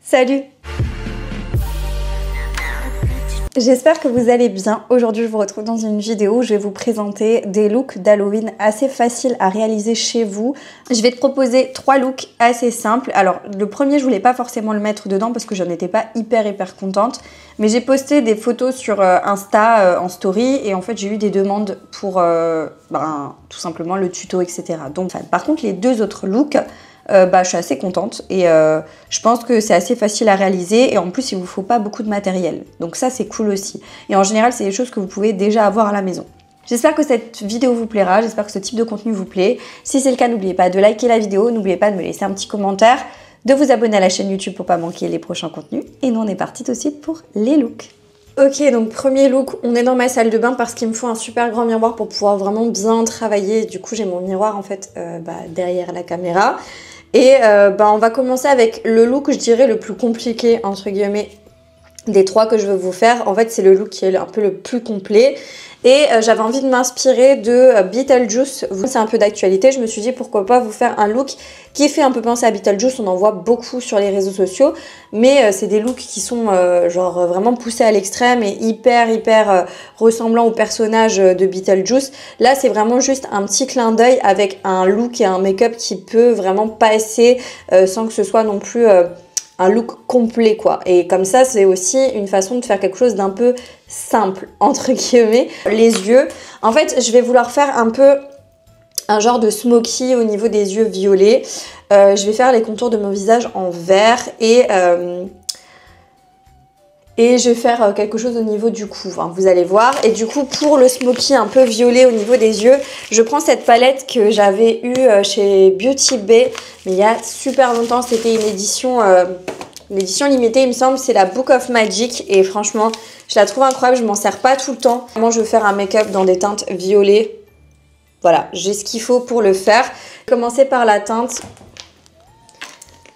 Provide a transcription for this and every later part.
Salut! J'espère que vous allez bien. Aujourd'hui, je vous retrouve dans une vidéo où je vais vous présenter des looks d'Halloween assez faciles à réaliser chez vous. Je vais te proposer 3 looks assez simples. Alors, le premier, je voulais pas forcément le mettre dedans parce que j'en étais pas hyper contente. Mais j'ai posté des photos sur Insta en story et en fait, j'ai eu des demandes pour tout simplement le tuto, etc. Donc, par contre, les 2 autres looks, je suis assez contente et je pense que c'est assez facile à réaliser et en plus il vous faut pas beaucoup de matériel, donc ça c'est cool aussi. Et en général c'est des choses que vous pouvez déjà avoir à la maison. J'espère que cette vidéo vous plaira, j'espère que ce type de contenu vous plaît. Si c'est le cas, n'oubliez pas de liker la vidéo, n'oubliez pas de me laisser un petit commentaire, de vous abonner à la chaîne YouTube pour pas manquer les prochains contenus. Et nous on est parti tout de suite pour les looks. Ok, donc premier look, on est dans ma salle de bain parce qu'il me faut un super grand miroir pour pouvoir vraiment bien travailler. Du coup j'ai mon miroir en fait derrière la caméra. Et on va commencer avec le look, je dirais, le plus compliqué, entre guillemets, des 3 que je veux vous faire. En fait, c'est le look qui est un peu le plus complet. Et j'avais envie de m'inspirer de Beetlejuice. C'est un peu d'actualité. Je me suis dit pourquoi pas vous faire un look qui fait un peu penser à Beetlejuice. On en voit beaucoup sur les réseaux sociaux. Mais c'est des looks qui sont vraiment poussés à l'extrême et hyper ressemblants au personnage de Beetlejuice. Là, c'est vraiment juste un petit clin d'œil avec un look et un make-up qui peut vraiment passer sans que ce soit non plus... un look complet quoi, et comme ça c'est aussi une façon de faire quelque chose d'un peu simple entre guillemets. Les yeux, en fait je vais vouloir faire un peu un genre de smoky au niveau des yeux violets. Je vais faire les contours de mon visage en vert et je vais faire quelque chose au niveau du cou, hein, vous allez voir. Et du coup, pour le smoky un peu violet au niveau des yeux, je prends cette palette que j'avais eue chez Beauty Bay, mais il y a super longtemps. C'était une édition limitée, il me semble. C'est la Book of Magic et franchement, je la trouve incroyable. Je m'en sers pas tout le temps. Moi, je veux faire un make-up dans des teintes violet. Voilà, j'ai ce qu'il faut pour le faire. Commencer par la teinte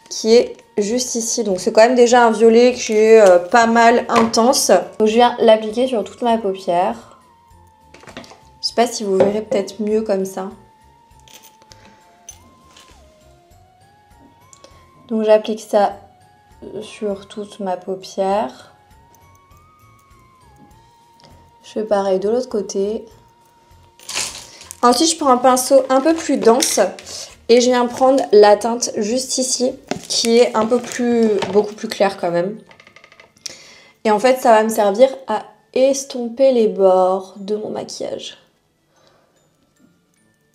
qui est juste ici, donc c'est quand même déjà un violet qui est pas mal intense. Donc je viens l'appliquer sur toute ma paupière. Je sais pas si vous verrez peut-être mieux comme ça. Donc j'applique ça sur toute ma paupière. Je fais pareil de l'autre côté. Ensuite je prends un pinceau un peu plus dense et je viens prendre la teinte juste ici, qui est beaucoup plus claire quand même. Et en fait, ça va me servir à estomper les bords de mon maquillage.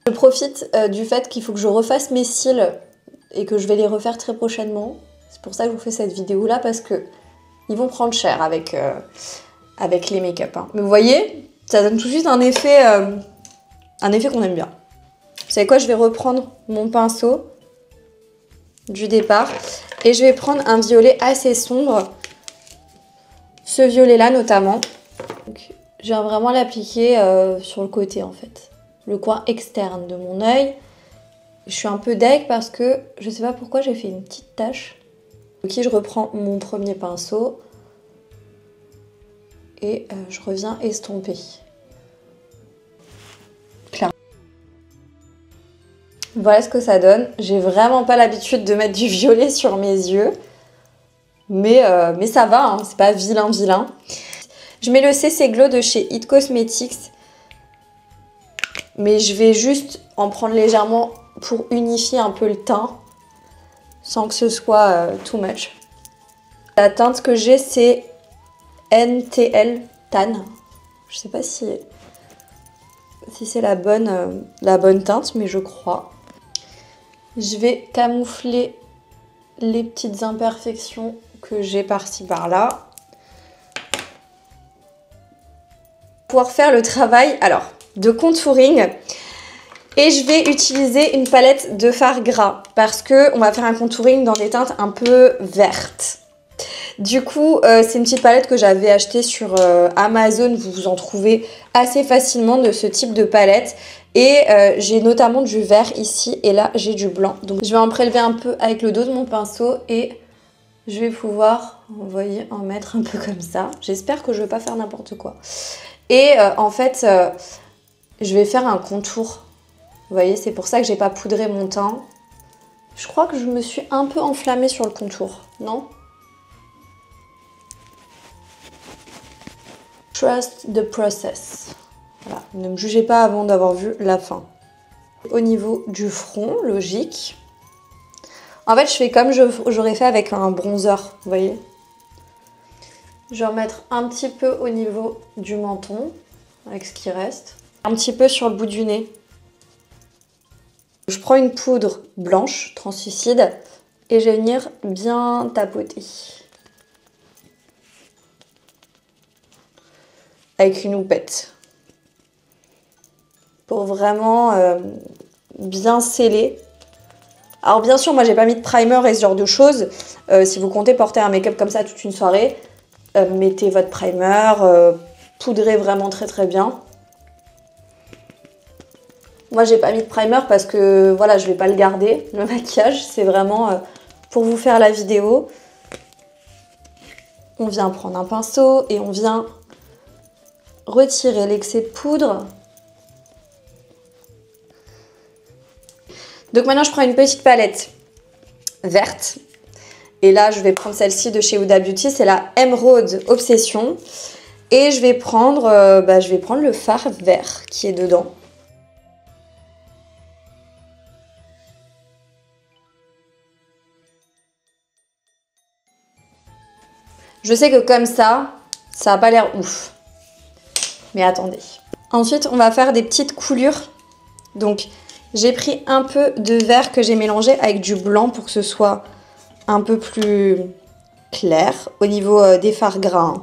Je profite du fait qu'il faut que je refasse mes cils et que je vais les refaire très prochainement. C'est pour ça que je vous fais cette vidéo-là, parce que ils vont prendre cher avec les make-up. Hein. Mais vous voyez, ça donne tout de suite un effet qu'on aime bien. Vous savez quoi, je vais reprendre mon pinceau du départ et je vais prendre un violet assez sombre, ce violet là notamment. Donc, je viens vraiment l'appliquer sur le côté en fait, le coin externe de mon œil. Je suis un peu deg parce que je sais pas pourquoi j'ai fait une petite tache. Ok, je reprends mon premier pinceau et je reviens estomper. Voilà ce que ça donne. J'ai vraiment pas l'habitude de mettre du violet sur mes yeux. Mais ça va, hein, c'est pas vilain. Je mets le CC Glow de chez It Cosmetics. Mais je vais juste en prendre légèrement pour unifier un peu le teint. Sans que ce soit too much. La teinte que j'ai, c'est NTL Tan. Je sais pas si c'est la bonne teinte, mais je crois. Je vais camoufler les petites imperfections que j'ai par-ci par-là. Pour pouvoir faire le travail de contouring. Et je vais utiliser une palette de fard gras parce qu'on va faire un contouring dans des teintes un peu vertes. Du coup, c'est une petite palette que j'avais achetée sur Amazon. Vous en trouvez assez facilement de ce type de palette. Et j'ai notamment du vert ici et là j'ai du blanc. Donc je vais en prélever un peu avec le dos de mon pinceau et je vais pouvoir, vous voyez, en mettre un peu comme ça. J'espère que je ne vais pas faire n'importe quoi. Et en fait, je vais faire un contour. Vous voyez, c'est pour ça que j'ai pas poudré mon teint. Je crois que je me suis un peu enflammée sur le contour, non ? Trust the process. Voilà, ne me jugez pas avant d'avoir vu la fin. Au niveau du front, logique. En fait, je fais comme j'aurais fait avec un bronzer, vous voyez. Je vais remettre un petit peu au niveau du menton, avec ce qui reste. Un petit peu sur le bout du nez. Je prends une poudre blanche, translucide, et je vais venir bien tapoter. Avec une houppette. Pour vraiment bien sceller. Alors bien sûr, moi j'ai pas mis de primer et ce genre de choses. Si vous comptez porter un make-up comme ça toute une soirée, mettez votre primer, poudrez vraiment très très bien. Moi j'ai pas mis de primer parce que voilà, je vais pas le garder, le maquillage. C'est vraiment pour vous faire la vidéo. On vient prendre un pinceau et on vient retirer l'excès de poudre. Donc maintenant je prends une petite palette verte. Et là je vais prendre celle-ci de chez Huda Beauty, c'est la Emerald Obsession. Et je vais prendre le fard vert qui est dedans. Je sais que comme ça n'a pas l'air ouf. Mais attendez. Ensuite, on va faire des petites coulures. Donc, j'ai pris un peu de vert que j'ai mélangé avec du blanc pour que ce soit un peu plus clair au niveau des fards gras.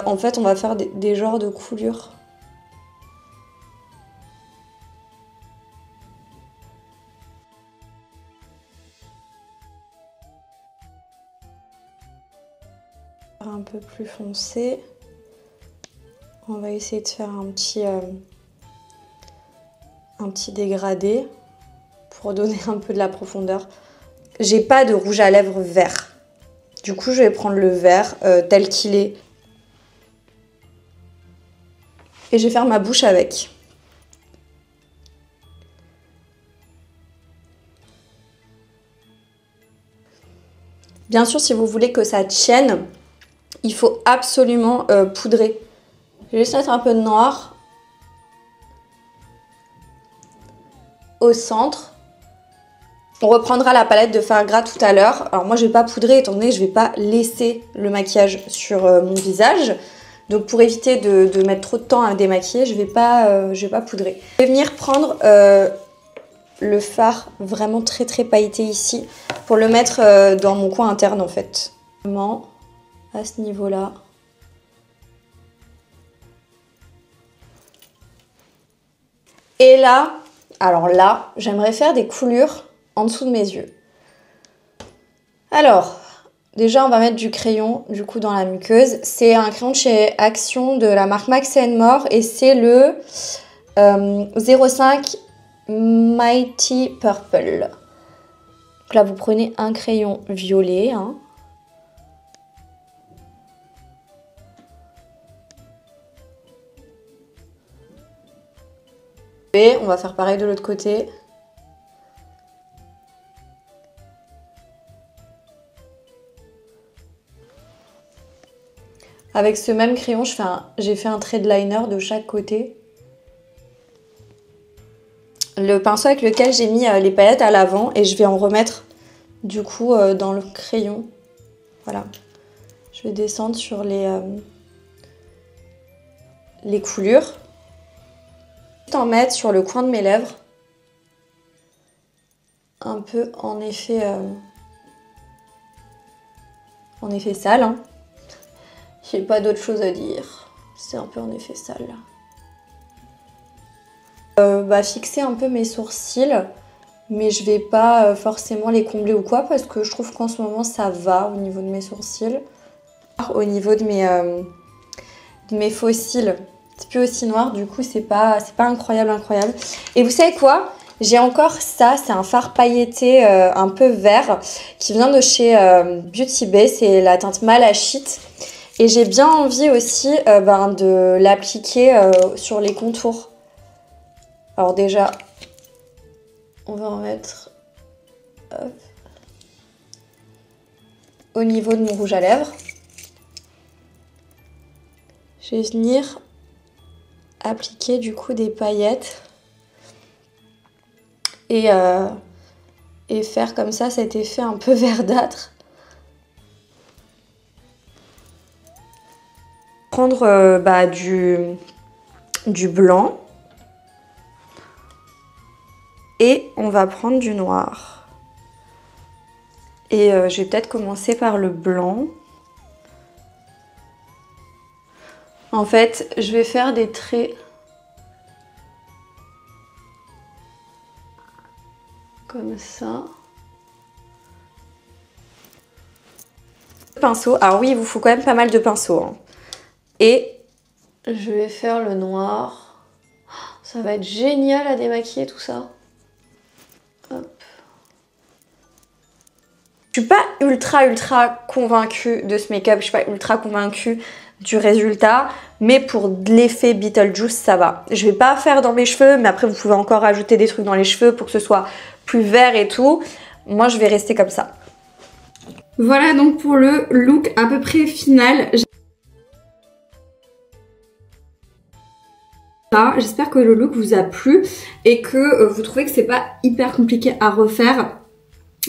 En fait, on va faire des genres de coulures. Un peu plus foncé. On va essayer de faire un petit dégradé pour donner un peu de la profondeur. J'ai pas de rouge à lèvres vert. Du coup, je vais prendre le vert tel qu'il est. Et je vais faire ma bouche avec. Bien sûr, si vous voulez que ça tienne, il faut absolument poudrer. Je vais juste mettre un peu de noir au centre. On reprendra la palette de fard gras tout à l'heure. Alors moi, je vais pas poudrer étant donné que je vais pas laisser le maquillage sur mon visage. Donc pour éviter de mettre trop de temps à démaquiller, je vais pas poudrer. Je vais venir prendre le fard vraiment très très pailleté ici pour le mettre dans mon coin interne en fait. Vraiment à ce niveau-là. Et là, alors là, j'aimerais faire des coulures en dessous de mes yeux. Alors, déjà on va mettre du crayon du coup dans la muqueuse. C'est un crayon de chez Action de la marque Max & More et c'est le 05 Mighty Purple. Donc là vous prenez un crayon violet. Hein. Et on va faire pareil de l'autre côté. Avec ce même crayon, j'ai fait un trait de liner de chaque côté. Le pinceau avec lequel j'ai mis les paillettes à l'avant et je vais en remettre du coup dans le crayon. Voilà. Je vais descendre sur les coulures. Je vais en mettre sur le coin de mes lèvres. Un peu en effet sale. Hein. J'ai pas d'autre chose à dire. C'est un peu en effet sale. Fixer un peu mes sourcils. Mais je vais pas forcément les combler ou quoi. Parce que je trouve qu'en ce moment ça va au niveau de mes sourcils. Au niveau de mes faux cils. C'est plus aussi noir. Du coup c'est pas incroyable. Et vous savez quoi ? J'ai encore ça, c'est un fard pailleté un peu vert qui vient de chez Beauty Bay. C'est la teinte Malachite. Et j'ai bien envie aussi de l'appliquer sur les contours. Alors déjà, on va en mettre au niveau de mon rouge à lèvres. Je vais venir appliquer du coup des paillettes et faire comme ça cet effet un peu verdâtre. Prendre du blanc et on va prendre du noir. Et je vais peut-être commencer par le blanc. En fait, je vais faire des traits comme ça. Pinceau. Alors oui, il vous faut quand même pas mal de pinceaux. Hein. Et je vais faire le noir. Ça va être génial à démaquiller tout ça. Hop. Je suis pas ultra convaincue de ce make-up. Je suis pas ultra convaincue du résultat. Mais pour l'effet Beetlejuice, ça va. Je vais pas faire dans mes cheveux. Mais après, vous pouvez encore rajouter des trucs dans les cheveux pour que ce soit plus vert et tout. Moi, je vais rester comme ça. Voilà donc pour le look à peu près final. J'espère que le look vous a plu et que vous trouvez que c'est pas hyper compliqué à refaire.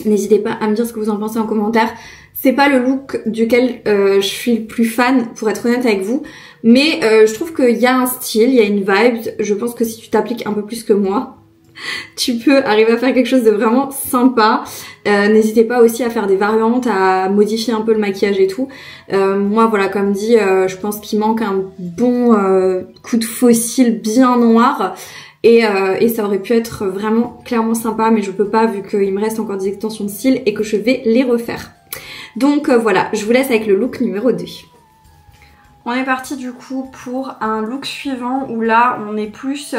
N'hésitez pas à me dire ce que vous en pensez en commentaire. C'est pas le look duquel je suis le plus fan, pour être honnête avec vous. Mais je trouve qu'il y a un style, il y a une vibe. Je pense que si tu t'appliques un peu plus que moi, tu peux arriver à faire quelque chose de vraiment sympa. N'hésitez pas aussi à faire des variantes, à modifier un peu le maquillage et tout. Moi voilà, comme dit, je pense qu'il manque un bon coup de faux cils bien noir. Et ça aurait pu être vraiment clairement sympa, mais je peux pas vu qu'il me reste encore des extensions de cils et que je vais les refaire. Donc voilà, je vous laisse avec le look numéro 2. On est parti du coup pour un look suivant où là on est plus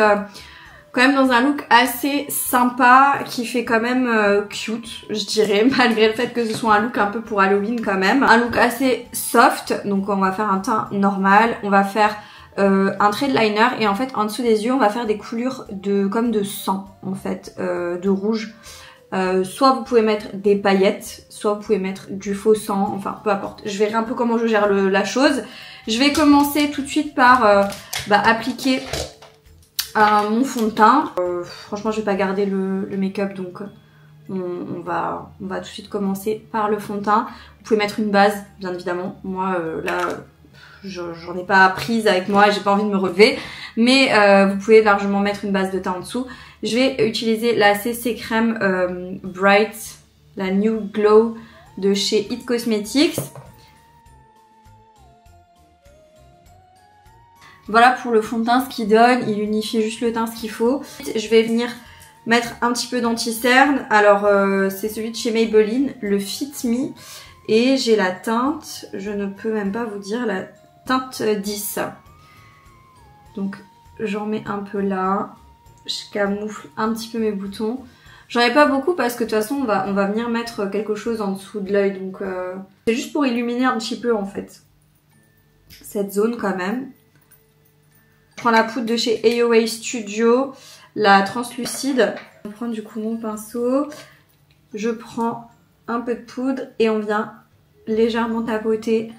quand même dans un look assez sympa qui fait quand même cute, je dirais, malgré le fait que ce soit un look un peu pour Halloween quand même. Un look assez soft, donc on va faire un teint normal, on va faire un trait de liner et en fait en dessous des yeux on va faire des coulures comme de sang en fait, de rouge. Soit vous pouvez mettre des paillettes, soit vous pouvez mettre du faux sang, enfin peu importe. Je verrai un peu comment je gère la chose. Je vais commencer tout de suite par appliquer mon fond de teint. Franchement je vais pas garder le make-up donc on va tout de suite commencer par le fond de teint. Vous pouvez mettre une base bien évidemment. Moi là j'en ai pas prise avec moi et j'ai pas envie de me relever. Mais vous pouvez largement mettre une base de teint en dessous. Je vais utiliser la CC Crème Bright, la New Glow de chez It Cosmetics. Voilà pour le fond de teint ce qu'il donne, il unifie juste le teint ce qu'il faut. Je vais venir mettre un petit peu d'anti-cerne. Alors c'est celui de chez Maybelline, le Fit Me. Et j'ai la teinte, je ne peux même pas vous dire, la teinte 10. Donc j'en mets un peu là, je camoufle un petit peu mes boutons. J'en ai pas beaucoup parce que de toute façon on va venir mettre quelque chose en dessous de l'œil. Donc c'est juste pour illuminer un petit peu en fait cette zone quand même. Je prends la poudre de chez AOA Studio, la translucide. Je prends du coup mon pinceau, je prends un peu de poudre et on vient légèrement tapoter.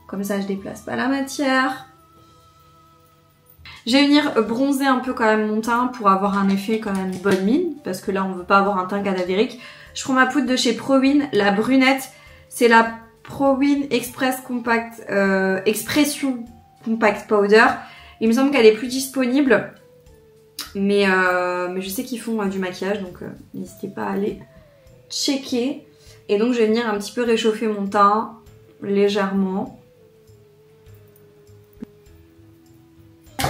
Comme ça je déplace pas la matière. Je vais venir bronzer un peu quand même mon teint pour avoir un effet quand même bonne mine. Parce que là on veut pas avoir un teint cadavérique. Je prends ma poudre de chez ProWin, la brunette. C'est la ProWin Express Compact Expression Compact Powder. Il me semble qu'elle est plus disponible. Mais je sais qu'ils font du maquillage. Donc n'hésitez pas à aller checker. Et donc je vais venir un petit peu réchauffer mon teint légèrement.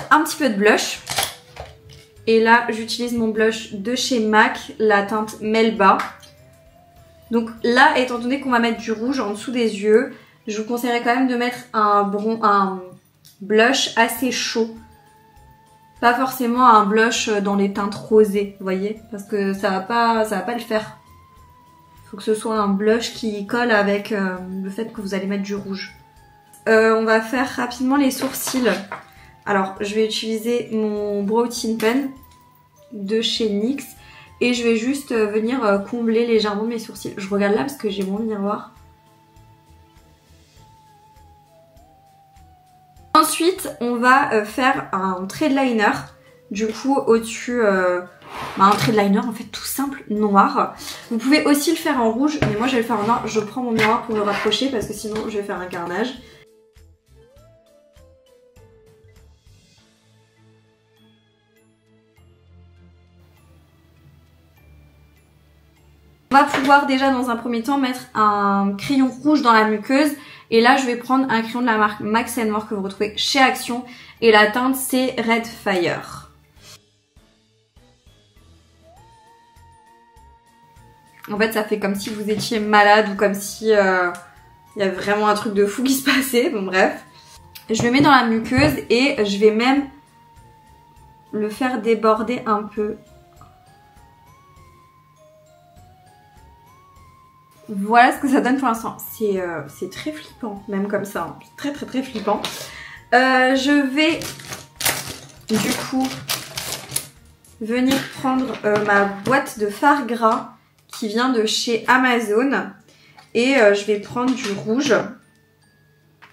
Un petit peu de blush. Et là j'utilise mon blush de chez MAC, la teinte Melba. Donc là, étant donné qu'on va mettre du rouge en dessous des yeux, je vous conseillerais quand même de mettre un blush assez chaud. Pas forcément un blush dans les teintes rosées, vous voyez, parce que ça va pas le faire. Il faut que ce soit un blush qui colle avec le fait que vous allez mettre du rouge. On va faire rapidement les sourcils. Alors, je vais utiliser mon Brow Tint Pen de chez NYX et je vais juste venir combler légèrement mes sourcils. Je regarde là parce que j'ai mon miroir. Ensuite, Ensuite, on va faire un trait de liner. Du coup, au-dessus, un trait de liner en fait tout simple, noir. Vous pouvez aussi le faire en rouge, mais moi je vais le faire en noir. Je prends mon miroir pour me rapprocher parce que sinon je vais faire un carnage. On va pouvoir déjà dans un premier temps mettre un crayon rouge dans la muqueuse. Et là, je vais prendre un crayon de la marque Max & More que vous retrouvez chez Action. Et la teinte, c'est Red Fire. En fait, ça fait comme si vous étiez malade ou comme si il y avait vraiment un truc de fou qui se passait. Bon, bref. Je le mets dans la muqueuse et je vais même le faire déborder un peu. Voilà ce que ça donne pour l'instant. C'est très flippant, même comme ça. Hein. Très très très flippant. Je vais du coup venir prendre ma boîte de fard gras qui vient de chez Amazon. Et je vais prendre du rouge.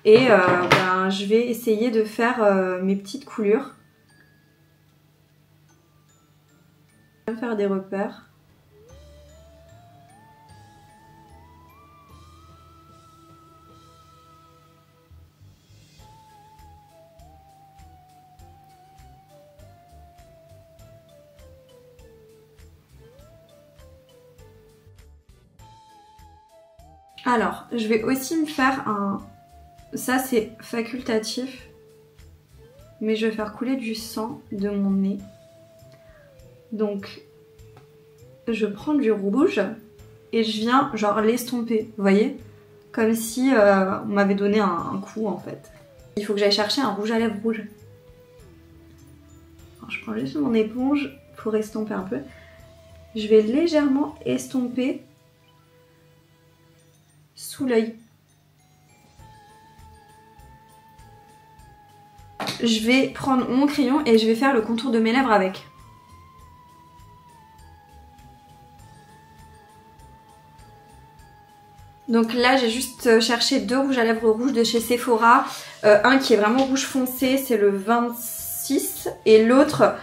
Et je vais essayer de faire mes petites coulures. Je vais faire des repères. Alors, je vais aussi me faire un... Ça, c'est facultatif. Mais je vais faire couler du sang de mon nez. Donc, je prends du rouge et je viens genre l'estomper, vous voyez? Comme si on m'avait donné un coup en fait. Il faut que j'aille chercher un rouge à lèvres rouge. Alors, je prends juste mon éponge pour estomper un peu. Je vais légèrement estomper sous l'œil. Je vais prendre mon crayon et je vais faire le contour de mes lèvres avec. Donc là j'ai juste cherché 2 rouges à lèvres rouges de chez Sephora. Un qui est vraiment rouge foncé, c'est le 26. Et l'autre,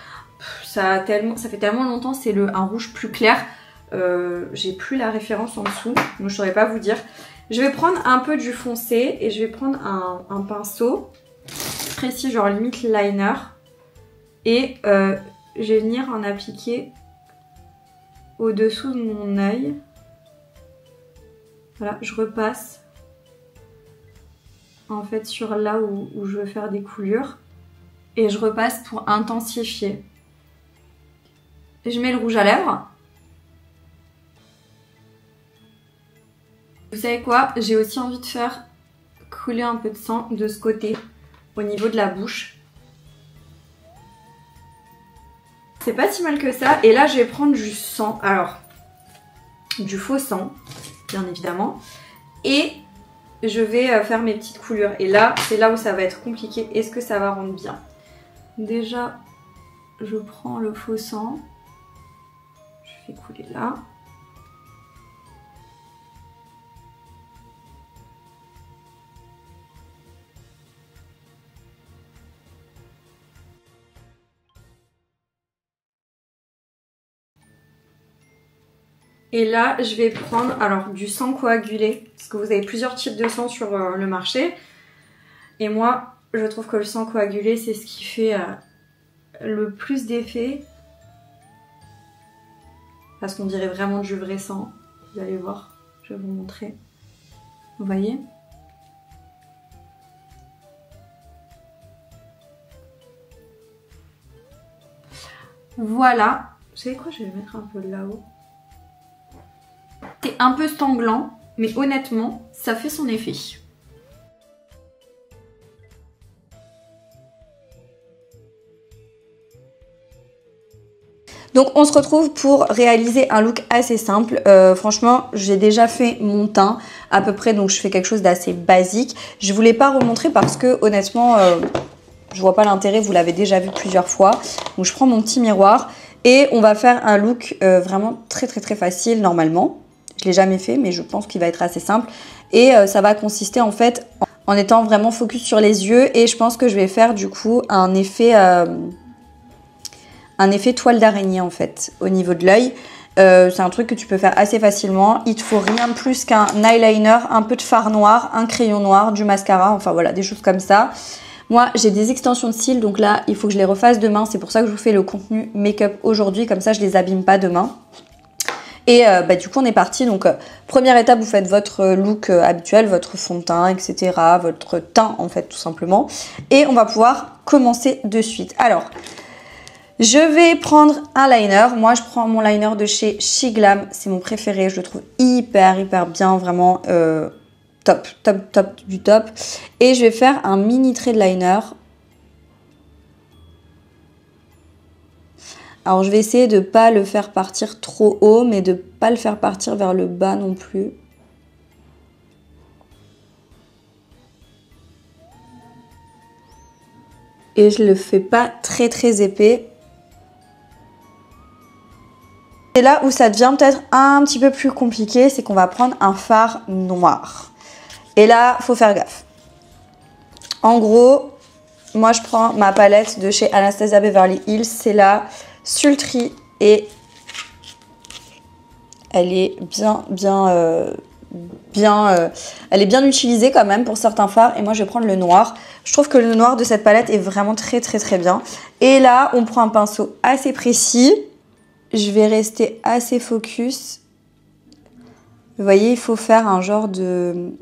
ça fait tellement longtemps, c'est un rouge plus clair. J'ai plus la référence en dessous, donc je saurais pas vous dire. Je vais prendre un peu du foncé et je vais prendre un pinceau précis, genre limite liner. Et je vais venir en appliquer au-dessous de mon œil. Voilà, je repasse en fait sur là où je veux faire des coulures. Et je repasse pour intensifier. Et je mets le rouge à lèvres. Vous savez quoi? J'ai aussi envie de faire couler un peu de sang de ce côté, au niveau de la bouche. C'est pas si mal que ça. Et là, je vais prendre du sang. Alors, du faux sang, bien évidemment. Et je vais faire mes petites coulures. Et là, c'est là où ça va être compliqué. Est-ce que ça va rendre bien? Déjà, je prends le faux sang. Je fais couler là. Et là, je vais prendre alors du sang coagulé, parce que vous avez plusieurs types de sang sur le marché. Et moi, je trouve que le sang coagulé, c'est ce qui fait le plus d'effet. Parce qu'on dirait vraiment du vrai sang. Vous allez voir, je vais vous montrer. Vous voyez ? Voilà. Vous savez quoi, je vais le mettre un peu là-haut. C'est un peu sanglant, mais honnêtement, ça fait son effet. Donc on se retrouve pour réaliser un look assez simple. Franchement, j'ai déjà fait mon teint à peu près, donc je fais quelque chose d'assez basique. Je voulais pas remontrer parce que honnêtement, je vois pas l'intérêt, vous l'avez déjà vu plusieurs fois. Donc je prends mon petit miroir et on va faire un look vraiment très facile normalement. Je l'ai jamais fait, mais je pense qu'il va être assez simple. Et ça va consister en fait en étant vraiment focus sur les yeux. Et je pense que je vais faire du coup un effet toile d'araignée en fait au niveau de l'œil. C'est un truc que tu peux faire assez facilement. Il te faut rien de plus qu'un eyeliner, un peu de fard noir, un crayon noir, du mascara, enfin voilà, des choses comme ça. Moi, j'ai des extensions de cils, donc là, il faut que je les refasse demain. C'est pour ça que je vous fais le contenu make-up aujourd'hui, comme ça je les abîme pas demain. Et du coup, on est parti. Donc, première étape, vous faites votre look habituel, votre fond de teint, etc. Votre teint, en fait, tout simplement. Et on va pouvoir commencer de suite. Alors, je vais prendre un liner. Moi, je prends mon liner de chez SheGlam. C'est mon préféré. Je le trouve hyper bien. Vraiment top du top. Et je vais faire un mini trait de liner. Alors, je vais essayer de ne pas le faire partir trop haut, mais de ne pas le faire partir vers le bas non plus. Et je ne le fais pas très épais. C'est là où ça devient peut-être un petit peu plus compliqué, c'est qu'on va prendre un fard noir. Et là, faut faire gaffe. En gros, moi je prends ma palette de chez Anastasia Beverly Hills, c'est la Sultry et elle est elle est bien utilisée quand même pour certains fards. Et moi je vais prendre le noir. Je trouve que le noir de cette palette est vraiment très bien. Et là, on prend un pinceau assez précis. Je vais rester assez focus. Vous voyez, il faut faire un genre d'un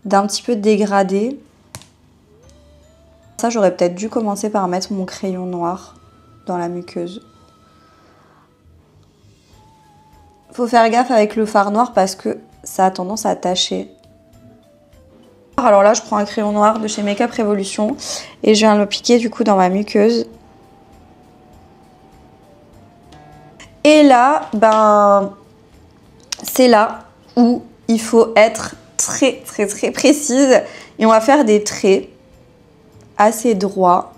petit peu dégradé. Ça, j'aurais peut-être dû commencer par mettre mon crayon noir dans la muqueuse. Faut faire gaffe avec le fard noir parce que ça a tendance à tacher. Alors là, je prends un crayon noir de chez Makeup Revolution et je viens le piquer du coup dans ma muqueuse. Et là, c'est là où il faut être très précise. Et on va faire des traits assez droits.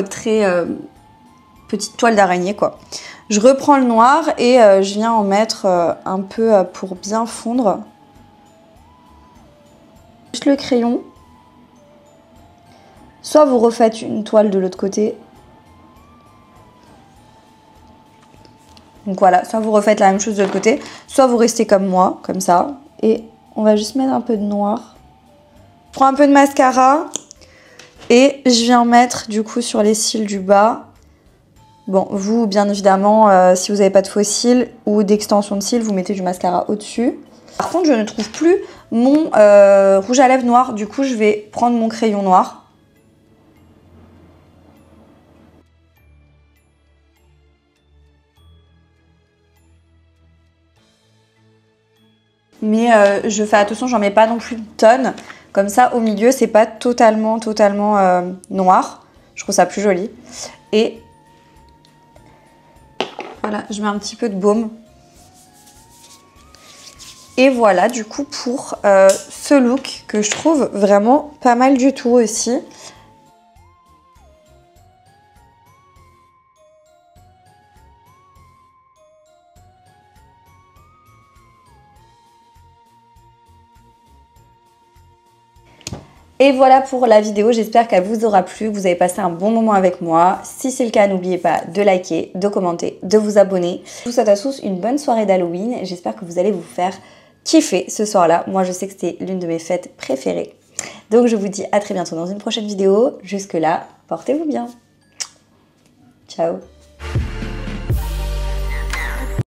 Très petite toile d'araignée quoi. Je reprends le noir et je viens en mettre un peu pour bien fondre. Juste le crayon. Soit vous refaites une toile de l'autre côté. Donc voilà, soit vous refaites la même chose de l'autre côté, soit vous restez comme moi, comme ça. Et on va juste mettre un peu de noir. Je prends un peu de mascara. Et je viens mettre du coup sur les cils du bas. Bon, vous, bien évidemment, si vous n'avez pas de faux cils ou d'extension de cils, vous mettez du mascara au-dessus. Par contre, je ne trouve plus mon rouge à lèvres noir. Du coup, je vais prendre mon crayon noir. Mais je fais attention, j'en mets pas non plus une tonne. Comme ça, au milieu, c'est pas totalement noir. Je trouve ça plus joli. Et voilà, je mets un petit peu de baume. Et voilà, du coup, pour ce look que je trouve vraiment pas mal du tout aussi. Et voilà pour la vidéo, j'espère qu'elle vous aura plu, que vous avez passé un bon moment avec moi. Si c'est le cas, n'oubliez pas de liker, de commenter, de vous abonner. Je vous souhaite à tous une bonne soirée d'Halloween. J'espère que vous allez vous faire kiffer ce soir-là. Moi, je sais que c'était l'une de mes fêtes préférées. Donc, je vous dis à très bientôt dans une prochaine vidéo. Jusque-là, portez-vous bien. Ciao.